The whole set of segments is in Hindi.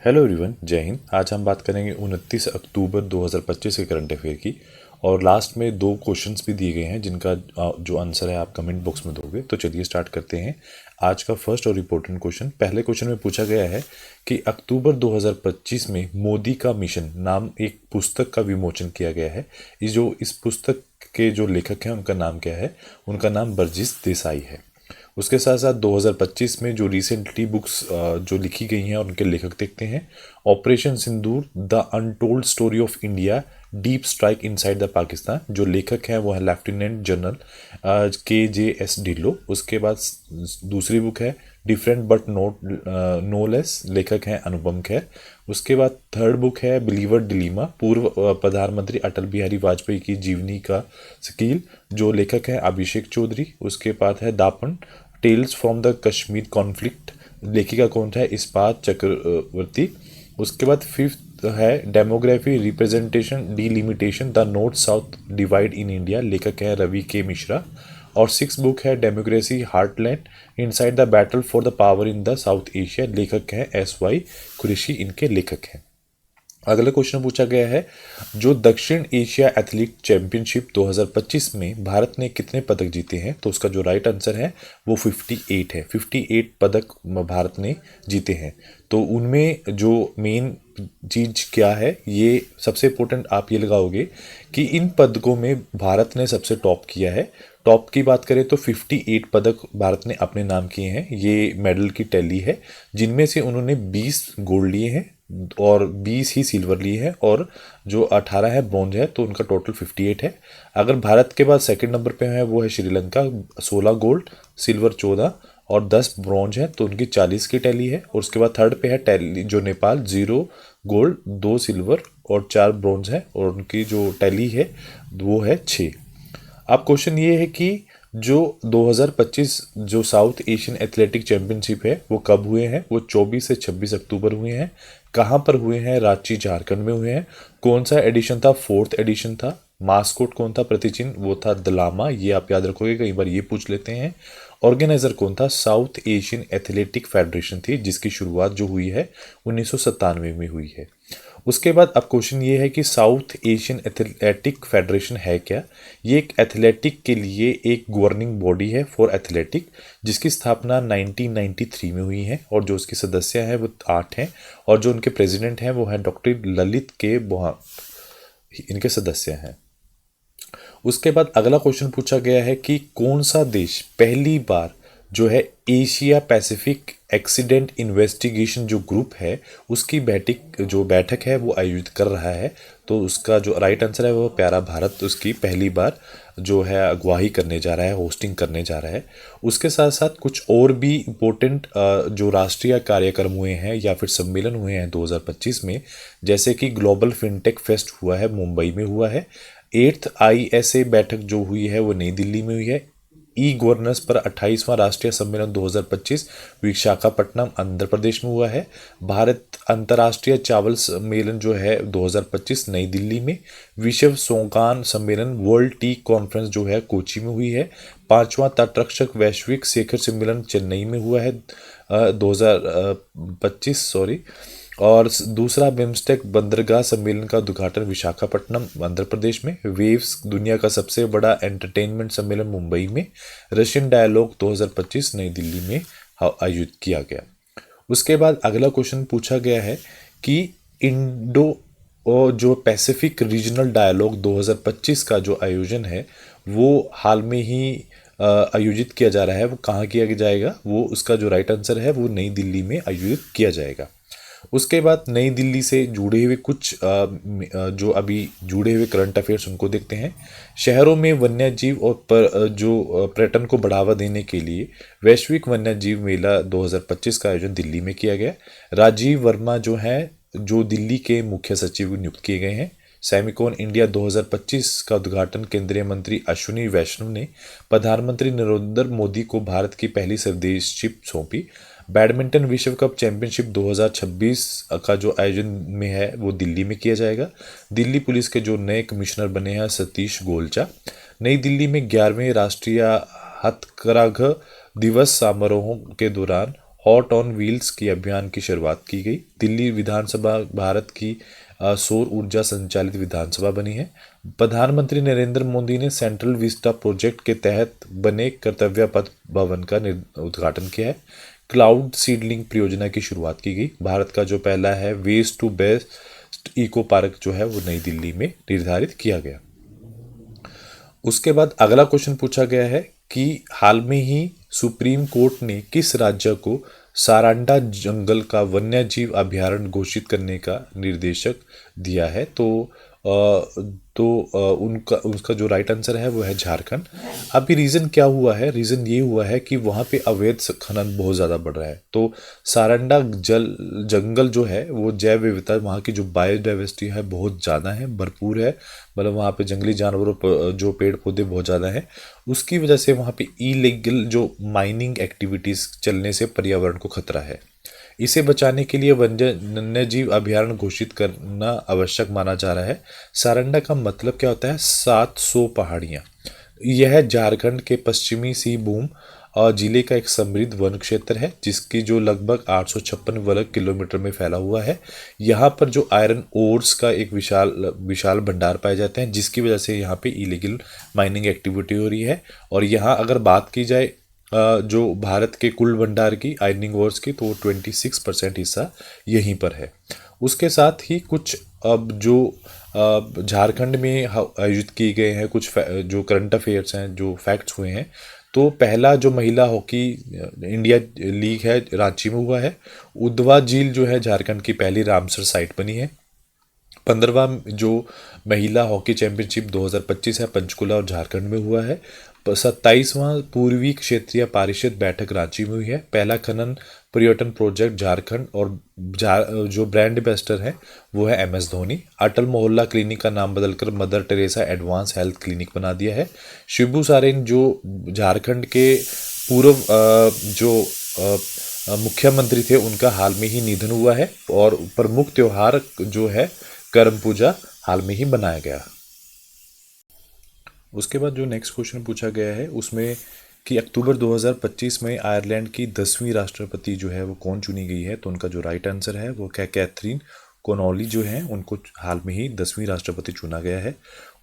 हेलो एवरीवन, जय हिंद। आज हम बात करेंगे 29 अक्टूबर 2025 के करंट अफेयर की। और लास्ट में दो क्वेश्चंस भी दिए गए हैं जिनका जो आंसर है आप कमेंट बॉक्स में दोगे। तो चलिए स्टार्ट करते हैं। आज का फर्स्ट और इम्पोर्टेंट क्वेश्चन, पहले क्वेश्चन में पूछा गया है कि अक्टूबर 2025 में मोदी का मिशन नाम एक पुस्तक का विमोचन किया गया है। इस पुस्तक के जो लेखक हैं उनका नाम क्या है? उनका नाम बर्जिस देसाई है। उसके साथ साथ 2025 में जो रिसेंटली बुक्स जो लिखी गई हैं और उनके लेखक देखते हैं। Operation Sindoor, the untold story of India, deep strike inside the Pakistan. जो लेखक हैं वो है लेफ्टिनेंट जनरल KJS ढिल्लो। उसके बाद दूसरी बुक है different but not no less, लेखक हैं अनुपम खेर। उसके बाद थर्ड बुक है बिलीवर डिलीमा, पूर्व प्रधानमंत्री अटल बिहारी वाजपेयी की जीवनी का स्कील, जो लेखक है अभिषेक चौधरी। उसके बाद है दापन, tales from the Kashmir conflict, लेखिका कौन है? इस्पात चक्रवर्ती। उसके बाद फिफ्थ है demography, representation, delimitation, the north south divide in India, लेखक है रवि के मिश्रा। और सिक्स बुक है democracy heartland, inside the battle for the power in the south Asia, लेखक हैं SY कुरैशी, इनके लेखक हैं। अगला क्वेश्चन पूछा गया है, जो दक्षिण एशिया एथलीट चैंपियनशिप 2025 में भारत ने कितने पदक जीते हैं? तो उसका जो राइट आंसर है वो 58 है। 58 पदक भारत ने जीते हैं। तो उनमें जो मेन चीज क्या है, ये सबसे इम्पोर्टेंट आप ये लगाओगे कि इन पदकों में भारत ने सबसे टॉप किया है। टॉप की बात करें तो 58 पदक भारत ने अपने नाम किए हैं। ये मेडल की टैली है, जिनमें से उन्होंने 20 गोल्ड लिए हैं और 20 ही सिल्वर लिए हैं, और जो 18 है ब्रॉन्ज है। तो उनका टोटल 58 है। अगर भारत के बाद सेकंड नंबर पे है वो है श्रीलंका, 16 गोल्ड, सिल्वर 14 और 10 ब्रॉन्ज है, तो उनकी 40 की टैली है। और उसके बाद थर्ड पे है टैली जो नेपाल, 0 गोल्ड, 2 सिल्वर और 4 ब्रॉन्ज है, और उनकी जो टैली है वो है 6। अब क्वेश्चन ये है कि जो 2025 जो साउथ एशियन एथलेटिक चैंपियनशिप है वो कब हुए हैं? वो 24 से 26 अक्टूबर हुए हैं। कहाँ पर हुए हैं? रांची, झारखंड में हुए हैं। कौन सा एडिशन था? 4th एडिशन था। मास्कोट कौन था? प्रतिचिन्ह वो था दलामा, ये आप याद रखोगे, कई बार ये पूछ लेते हैं। ऑर्गेनाइजर कौन था? साउथ एशियन एथलेटिक फेडरेशन थी, जिसकी शुरुआत जो हुई है 1997 में हुई है। उसके बाद अब क्वेश्चन ये है कि साउथ एशियन एथलेटिक फेडरेशन है क्या? ये एक एथलेटिक के लिए एक गवर्निंग बॉडी है फॉर एथलेटिक, जिसकी स्थापना 1993 में हुई है, और जो उसके सदस्य हैं वो 8 हैं, और जो उनके प्रेसिडेंट हैं वो हैं डॉक्टर ललित के बोहा, इनके सदस्य हैं। उसके बाद अगला क्वेश्चन पूछा गया है कि कौन सा देश पहली बार जो है एशिया पैसिफिक एक्सीडेंट इन्वेस्टिगेशन जो ग्रुप है उसकी बैठक है वो आयोजित कर रहा है? तो उसका जो राइट आंसर है वो प्यारा भारत उसकी पहली बार जो है अगुवाई करने जा रहा है, होस्टिंग करने जा रहा है। उसके साथ साथ कुछ और भी इम्पोर्टेंट जो राष्ट्रीय कार्यक्रम हुए हैं या फिर सम्मेलन हुए हैं 2025 में, जैसे कि ग्लोबल फिनटेक फेस्ट हुआ है, मुंबई में हुआ है। 8th ISA बैठक जो हुई है वो नई दिल्ली में हुई है। ई गवर्नेंस पर 28वां राष्ट्रीय सम्मेलन 2025 विशाखापट्टनम आंध्र प्रदेश में हुआ है। भारत अंतर्राष्ट्रीय चावल सम्मेलन जो है 2025 नई दिल्ली में। विश्व सोगान सम्मेलन वर्ल्ड टी कॉन्फ्रेंस जो है कोची में हुई है। 5वां तटरक्षक वैश्विक शिखर सम्मेलन चेन्नई में हुआ है 2025 सॉरी। और दूसरा बिम्स्टेक बंदरगाह सम्मेलन का उद्घाटन विशाखापट्टनम आंध्र प्रदेश में। वेव्स दुनिया का सबसे बड़ा एंटरटेनमेंट सम्मेलन मुंबई में। रशियन डायलॉग 2025 नई दिल्ली में आयोजित किया गया। उसके बाद अगला क्वेश्चन पूछा गया है कि इंडो जो पैसिफिक रीजनल डायलॉग 2025 का जो आयोजन है वो हाल में ही आयोजित किया जा रहा है। वो कहाँ किया जाएगा? वो उसका जो राइट आंसर है वो नई दिल्ली में आयोजित किया जाएगा। उसके बाद नई दिल्ली से जुड़े हुए कुछ जो अभी जुड़े हुए करंट अफेयर्स उनको देखते हैं। शहरों में वन्य जीव और जो पर्यटन को बढ़ावा देने के लिए वैश्विक वन्य जीव मेला 2025 का आयोजन दिल्ली में किया गया। राजीव वर्मा जो है जो दिल्ली के मुख्य सचिव नियुक्त किए गए हैं। सेमिकॉन इंडिया 2025 का उद्घाटन केंद्रीय मंत्री अश्विनी वैष्णव ने प्रधानमंत्री नरेंद्र मोदी को भारत की पहली स्वदेशी सौंपी। बैडमिंटन विश्व कप चैंपियनशिप 2026 का जो आयोजन में है वो दिल्ली में किया जाएगा। दिल्ली पुलिस के जो नए कमिश्नर बने हैं सतीश गोलचा। नई दिल्ली में 11वें राष्ट्रीय हथकरघा दिवस समारोहों के दौरान हॉट ऑन व्हील्स की अभियान की शुरुआत की गई। दिल्ली विधानसभा भारत की सौर ऊर्जा संचालित विधानसभा बनी है। प्रधानमंत्री नरेंद्र मोदी ने सेंट्रल विस्टा प्रोजेक्ट के तहत बने कर्तव्य पथ भवन का उद्घाटन किया है। क्लाउड सीडलिंग परियोजना की शुरुआत की गई। भारत का जो पहला है waste to best eco park जो है वो नई दिल्ली में निर्धारित किया गया। उसके बाद अगला क्वेश्चन पूछा गया है कि हाल में ही सुप्रीम कोर्ट ने किस राज्य को सारंडा जंगल का वन्यजीव अभयारण्य घोषित करने का निर्देशक दिया है। उनका उसका जो राइट आंसर है वो है झारखंड। अभी रीज़न क्या हुआ है, रीज़न ये हुआ है कि वहाँ पे अवैध खनन बहुत ज़्यादा बढ़ रहा है। तो सारंडा जंगल जो है वो जैव विविधता, वहाँ की जो बायोडाइवर्सिटी है बहुत ज़्यादा है, भरपूर है। मतलब वहाँ पे जंगली जानवरों जो पेड़ पौधे बहुत ज़्यादा है, उसकी वजह से वहाँ पे इलीगल जो माइनिंग एक्टिविटीज़ चलने से पर्यावरण को खतरा है। इसे बचाने के लिए वन्यजीव अभयारण्य घोषित करना आवश्यक माना जा रहा है। सारंडा का मतलब क्या होता है? 700 पहाड़ियाँ। यह झारखंड के पश्चिमी सिंहभूम और जिले का एक समृद्ध वन क्षेत्र है जिसकी जो लगभग 856 वर्ग किलोमीटर में फैला हुआ है। यहाँ पर जो आयरन ओर्स का एक विशाल भंडार पाए जाते हैं, जिसकी वजह से यहाँ पे इलीगल माइनिंग एक्टिविटी हो रही है। और यहाँ अगर बात की जाए जो भारत के कुल भंडार की आयरनिंग ओर्स की, तो 26% हिस्सा यहीं पर है। उसके साथ ही कुछ अब जो झारखंड में आयोजित किए गए हैं कुछ जो करंट अफेयर्स हैं, जो फैक्ट्स हुए हैं। तो पहला जो महिला हॉकी इंडिया लीग है रांची में हुआ है। उद्धवा झील जो है झारखंड की पहली रामसर साइट बनी है। 15वां जो महिला हॉकी चैंपियनशिप 2025 है पंचकुला और झारखंड में हुआ है। 27वां पूर्वी क्षेत्रीय परिषद बैठक रांची में हुई है। पहला खनन पर्यटन प्रोजेक्ट झारखंड और जो ब्रांड एम्बेसडर है वो है MS धोनी। अटल मोहल्ला क्लिनिक का नाम बदलकर mother Teresa advance health clinic बना दिया है। शिबू सोरेन जो झारखंड के पूर्व जो मुख्यमंत्री थे उनका हाल में ही निधन हुआ है। और प्रमुख त्योहार जो है करम पूजा हाल में ही बनाया गया। उसके बाद जो नेक्स्ट क्वेश्चन पूछा गया है उसमें कि अक्टूबर 2025 में आयरलैंड की 10वीं राष्ट्रपति जो है वो कौन चुनी गई है। तो उनका जो राइट आंसर है वो कैथरीन कोनोली जो है, उनको हाल में ही 10वीं राष्ट्रपति चुना गया है।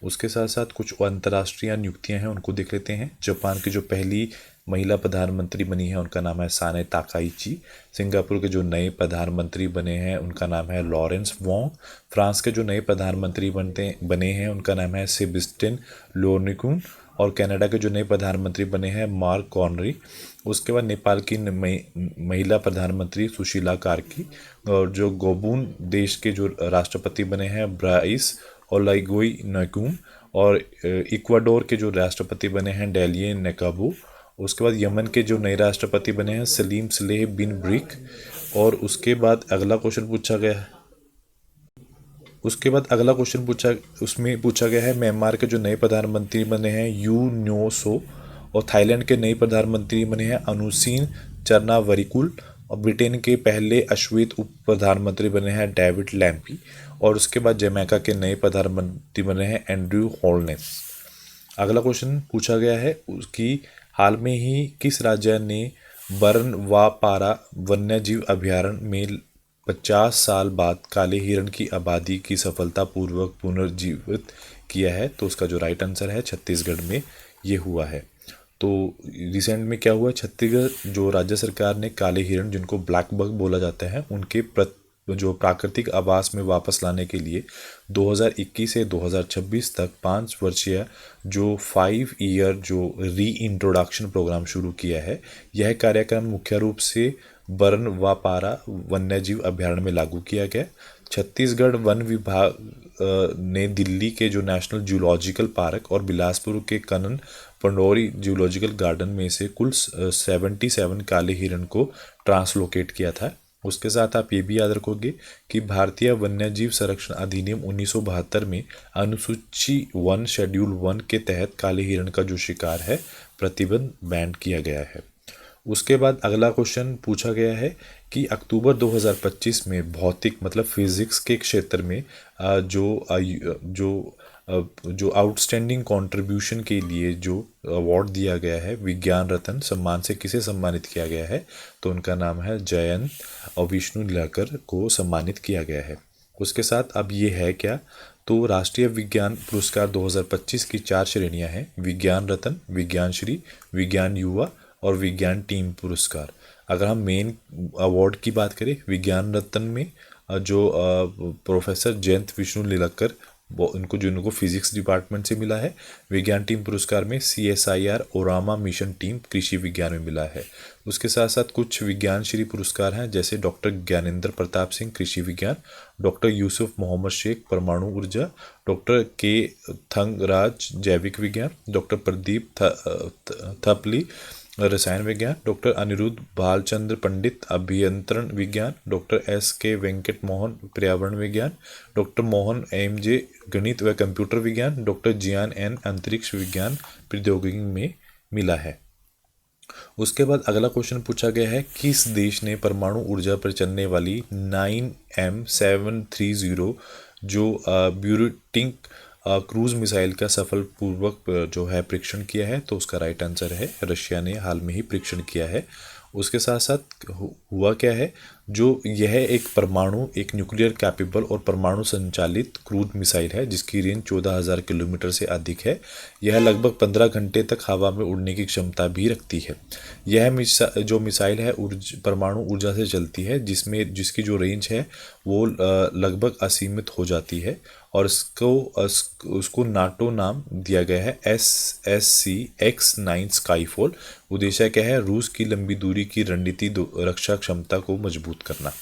उसके साथ साथ कुछ अंतर्राष्ट्रीय नियुक्तियां हैं उनको देख लेते हैं। जापान की जो पहली महिला प्रधानमंत्री बनी है उनका नाम है साने ताकाइची। सिंगापुर के जो नए प्रधानमंत्री बने हैं उनका नाम है लॉरेंस वोंग। फ्रांस के जो नए प्रधानमंत्री बने हैं उनका नाम है सेबेस्टियन लोर्निकुन। और कनाडा के जो नए प्रधानमंत्री बने हैं मार्क कॉर्नरी। उसके बाद नेपाल की महिला प्रधानमंत्री सुशीला कार्की। और जो गोबून देश के जो राष्ट्रपति बने हैं ब्राइस ओलाइगोई नकुम। और इक्वाडोर के जो राष्ट्रपति बने हैं डेलिये नेकाबू। उसके बाद यमन के जो नए राष्ट्रपति बने हैं सलीम सलेह बिन ब्रिक। और उसके बाद अगला क्वेश्चन पूछा गया है म्यांमार के जो नए प्रधानमंत्री बने हैं यू न्यो सो। और थाईलैंड के नए प्रधानमंत्री बने हैं अनुसीन चरनावरिकुल। और ब्रिटेन के पहले अश्वेत उप प्रधानमंत्री बने हैं डेविड लैम्पी। और उसके बाद जमैका के नए प्रधानमंत्री बने हैं एंड्रयू होल्नेस। अगला क्वेश्चन पूछा गया है उसकी हाल में ही किस राज्य ने बरनवापारा वन्यजीव अभयारण्य में 50 साल बाद काले हिरण की आबादी की सफलतापूर्वक पुनर्जीवित किया है। तो उसका जो राइट आंसर है छत्तीसगढ़ में ये हुआ है। तो रिसेंट में क्या हुआ, छत्तीसगढ़ जो राज्य सरकार ने काले हिरण जिनको ब्लैक बग बोला जाता है उनके जो प्राकृतिक आवास में वापस लाने के लिए 2021 से 2026 तक 5 वर्षीय जो 5 ईयर जो री इंट्रोडक्शन प्रोग्राम शुरू किया है। यह कार्यक्रम मुख्य रूप से बरनवापारा वन्यजीव अभयारण्य में लागू किया गया। छत्तीसगढ़ वन विभाग ने दिल्ली के जो नेशनल जूलॉजिकल पार्क और बिलासपुर के कनन पंडोरी जूलॉजिकल गार्डन में से कुल 77 काले हिरण को ट्रांसलोकेट किया था। उसके साथ आप ये भी याद रखोगे कि भारतीय वन्यजीव संरक्षण अधिनियम 1972 में अनुसूची 1 शेड्यूल 1 के तहत काले हिरण का जो शिकार है प्रतिबंध बैन किया गया है। उसके बाद अगला क्वेश्चन पूछा गया है कि अक्टूबर 2025 में भौतिक मतलब फिजिक्स के क्षेत्र में जो जो आउटस्टैंडिंग कंट्रीब्यूशन के लिए जो अवार्ड दिया गया है, विज्ञान रत्न सम्मान से किसे सम्मानित किया गया है, तो उनका नाम है जयंत और विष्णु लीलाकर को सम्मानित किया गया है। उसके साथ अब ये है क्या, तो राष्ट्रीय विज्ञान पुरस्कार 2025 की 4 श्रेणियां हैं: विज्ञान रत्न, विज्ञान श्री, विज्ञान युवा और विज्ञान टीम पुरस्कार। अगर हम मेन अवार्ड की बात करें, विज्ञान रत्न में जो प्रोफेसर जयंत विष्णु लीलाकर, वो इनको फिजिक्स डिपार्टमेंट से मिला है। विज्ञान टीम पुरस्कार में CSIR ओरामा मिशन टीम कृषि विज्ञान में मिला है। उसके साथ साथ कुछ विज्ञान श्री पुरस्कार हैं, जैसे डॉक्टर ज्ञानेंद्र प्रताप सिंह कृषि विज्ञान, डॉक्टर यूसुफ मोहम्मद शेख परमाणु ऊर्जा, डॉक्टर के थंगराज जैविक विज्ञान, डॉक्टर प्रदीप थपली रसायन विज्ञान, डॉक्टर अनिरुद्ध भालचंद्र पंडित अभियंत्रण विज्ञान, डॉक्टर SK वेंकट मोहन पर्यावरण विज्ञान, डॉक्टर मोहन MJ गणित व कंप्यूटर विज्ञान, डॉक्टर जियान N अंतरिक्ष विज्ञान प्रौद्योगिकी में मिला है। उसके बाद अगला क्वेश्चन पूछा गया है, किस देश ने परमाणु ऊर्जा पर चलने वाली 9M730 जो ब्यूरेटिंग क्रूज मिसाइल का सफलपूर्वक जो है परीक्षण किया है, तो उसका राइट आंसर है रशिया ने हाल में ही परीक्षण किया है। उसके साथ साथ हुआ क्या है, जो यह एक न्यूक्लियर कैपेबल और परमाणु संचालित क्रूज मिसाइल है जिसकी रेंज 14,000 किलोमीटर से अधिक है। यह लगभग 15 घंटे तक हवा में उड़ने की क्षमता भी रखती है। यह जो मिसाइल है परमाणु ऊर्जा से चलती है, जिसकी जो रेंज है वो लगभग असीमित हो जाती है, और उसको नाटो नाम दिया गया है SSC X9 स्काईफॉल। उद्देश्य क्या है, रूस की लंबी दूरी की रणनीति रक्षा क्षमता को मजबूत करना।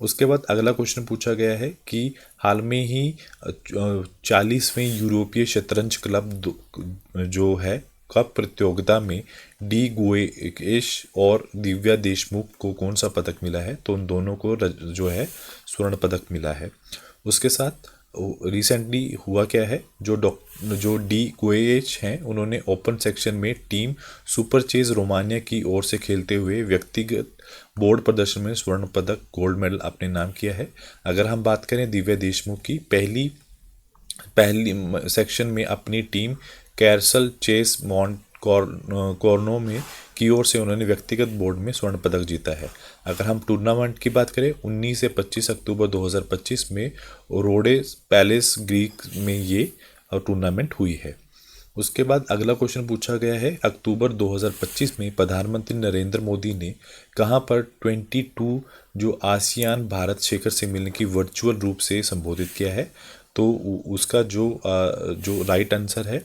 उसके बाद अगला क्वेश्चन पूछा गया है कि हाल में ही 40वें यूरोपीय शतरंज क्लब जो है कप प्रतियोगिता में डी गोएश और दिव्या देशमुख को कौन सा पदक मिला है, तो उन दोनों को जो है स्वर्ण पदक मिला है। उसके साथ रिसेंटली हुआ क्या है, जो डी गोएच हैं उन्होंने ओपन सेक्शन में टीम सुपर चेज रोमानिया की ओर से खेलते हुए व्यक्तिगत बोर्ड प्रदर्शन में स्वर्ण पदक गोल्ड मेडल अपने नाम किया है। अगर हम बात करें दिव्या देशमुख की, पहली सेक्शन में अपनी टीम कैरसल चेस मॉन्ट कॉर्नो में की ओर से उन्होंने व्यक्तिगत बोर्ड में स्वर्ण पदक जीता है। अगर हम टूर्नामेंट की बात करें, 19 से 25 अक्टूबर 2025 में रोडेस पैलेस ग्रीक में ये टूर्नामेंट हुई है। उसके बाद अगला क्वेश्चन पूछा गया है, अक्टूबर 2025 में प्रधानमंत्री नरेंद्र मोदी ने कहां पर 22 जो आसियान भारत शिखर सम्मेलन की वर्चुअल रूप से संबोधित किया है, तो उसका जो राइट आंसर है,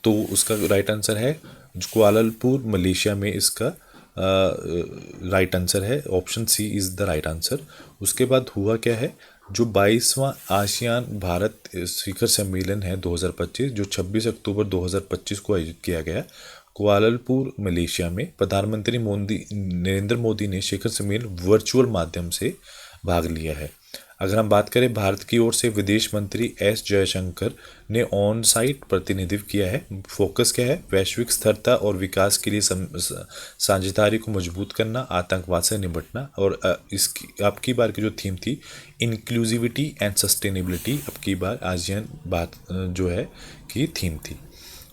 तो उसका राइट आंसर है कुआलालंपुर मलेशिया में। इसका राइट आंसर है option C is the right answer. उसके बाद हुआ क्या है, जो 22वां आसियान भारत शिखर सम्मेलन है 2025, जो 26 अक्टूबर 2025 को आयोजित किया गया कुआलालंपुर मलेशिया में, प्रधानमंत्री नरेंद्र मोदी ने शिखर सम्मेलन वर्चुअल माध्यम से भाग लिया है। अगर हम बात करें भारत की ओर से, विदेश मंत्री S जयशंकर ने ऑन साइट प्रतिनिधित्व किया है। फोकस क्या है, वैश्विक स्थिरता और विकास के लिए साझेदारी को मजबूत करना, आतंकवाद से निपटना, और इसकी आपकी बार की जो थीम थी इंक्लूसिविटी एंड सस्टेनेबिलिटी, आपकी बार आसियान बात जो है की थीम थी।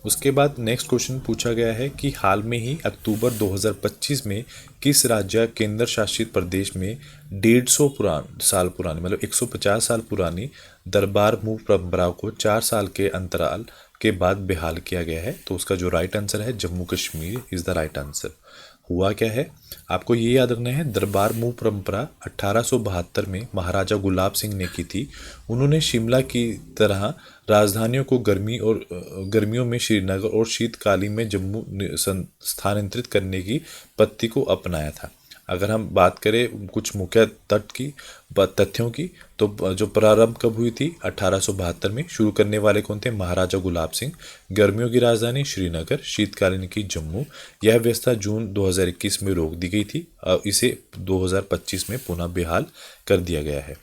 उसके बाद नेक्स्ट क्वेश्चन पूछा गया है कि हाल में ही अक्टूबर 2025 में किस राज्य केंद्र शासित प्रदेश में 150 साल पुरानी मतलब 150 साल पुरानी दरबार मूव परंपरा को 4 साल के अंतराल के बाद बहाल किया गया है, तो उसका जो राइट आंसर है Jammu Kashmir is the right answer. हुआ क्या है, आपको ये याद रखना है, दरबार मूव परंपरा 1872 में महाराजा गुलाब सिंह ने की थी। उन्होंने शिमला की तरह राजधानियों को गर्मियों में श्रीनगर और शीतकालीन में जम्मू स्थानांतरित करने की पद्धति को अपनाया था। अगर हम बात करें कुछ मुख्य तथ्यों की, तो जो प्रारंभ कब हुई थी 1872 में, शुरू करने वाले कौन थे, महाराजा गुलाब सिंह, गर्मियों की राजधानी श्रीनगर, शीतकालीन की जम्मू। यह व्यवस्था जून 2021 में रोक दी गई थी, इसे 2025 में पुनः बहाल कर दिया गया है।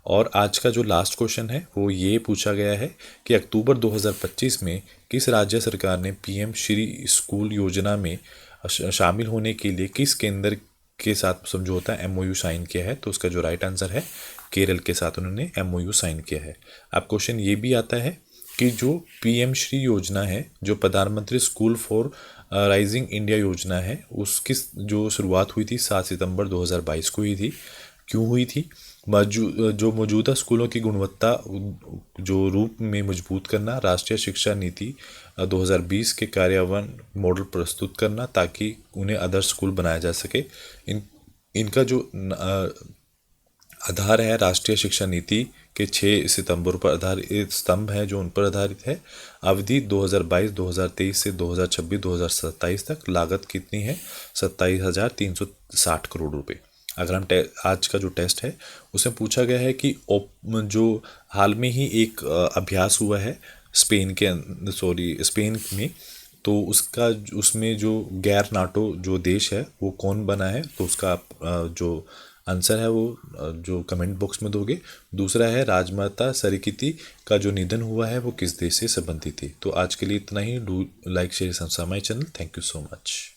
और आज का जो लास्ट क्वेश्चन है वो ये पूछा गया है कि अक्टूबर 2025 में किस राज्य सरकार ने PM श्री स्कूल योजना में शामिल होने के लिए किस केंद्र के साथ समझौता एमओयू साइन किया है, तो उसका जो राइट आंसर है केरल के साथ उन्होंने एमओयू साइन किया है। अब क्वेश्चन ये भी आता है कि जो पीएम श्री योजना है, जो प्रधानमंत्री स्कूल फॉर राइजिंग इंडिया योजना है, उसकी जो शुरुआत हुई थी 7 सितंबर 2022 को हुई थी। क्यों हुई थी? जो मौजूदा स्कूलों की गुणवत्ता जो रूप में मजबूत करना, राष्ट्रीय शिक्षा नीति 2020 के कार्यान्वयन मॉडल प्रस्तुत करना ताकि उन्हें आदर्श स्कूल बनाया जा सके। इनका जो आधार है राष्ट्रीय शिक्षा नीति के 6 सितंबर पर आधारित स्तंभ है जो उन पर आधारित है। अवधि 2022-2023 से 2026-2027 तक। लागत कितनी है? 27,360 करोड़ रुपए। अगर हम आज का जो टेस्ट है उसमें पूछा गया है कि जो हाल में ही एक अभ्यास हुआ है स्पेन में, तो उसमें जो गैर नाटो जो देश है वो कौन बना है, तो उसका जो आंसर है वो जो कमेंट बॉक्स में दोगे। दूसरा है राजमाता सरस्वती का जो निधन हुआ है वो किस देश से संबंधित थी। तो आज के लिए इतना ही। Do like share subscribe my channel. Thank you so much.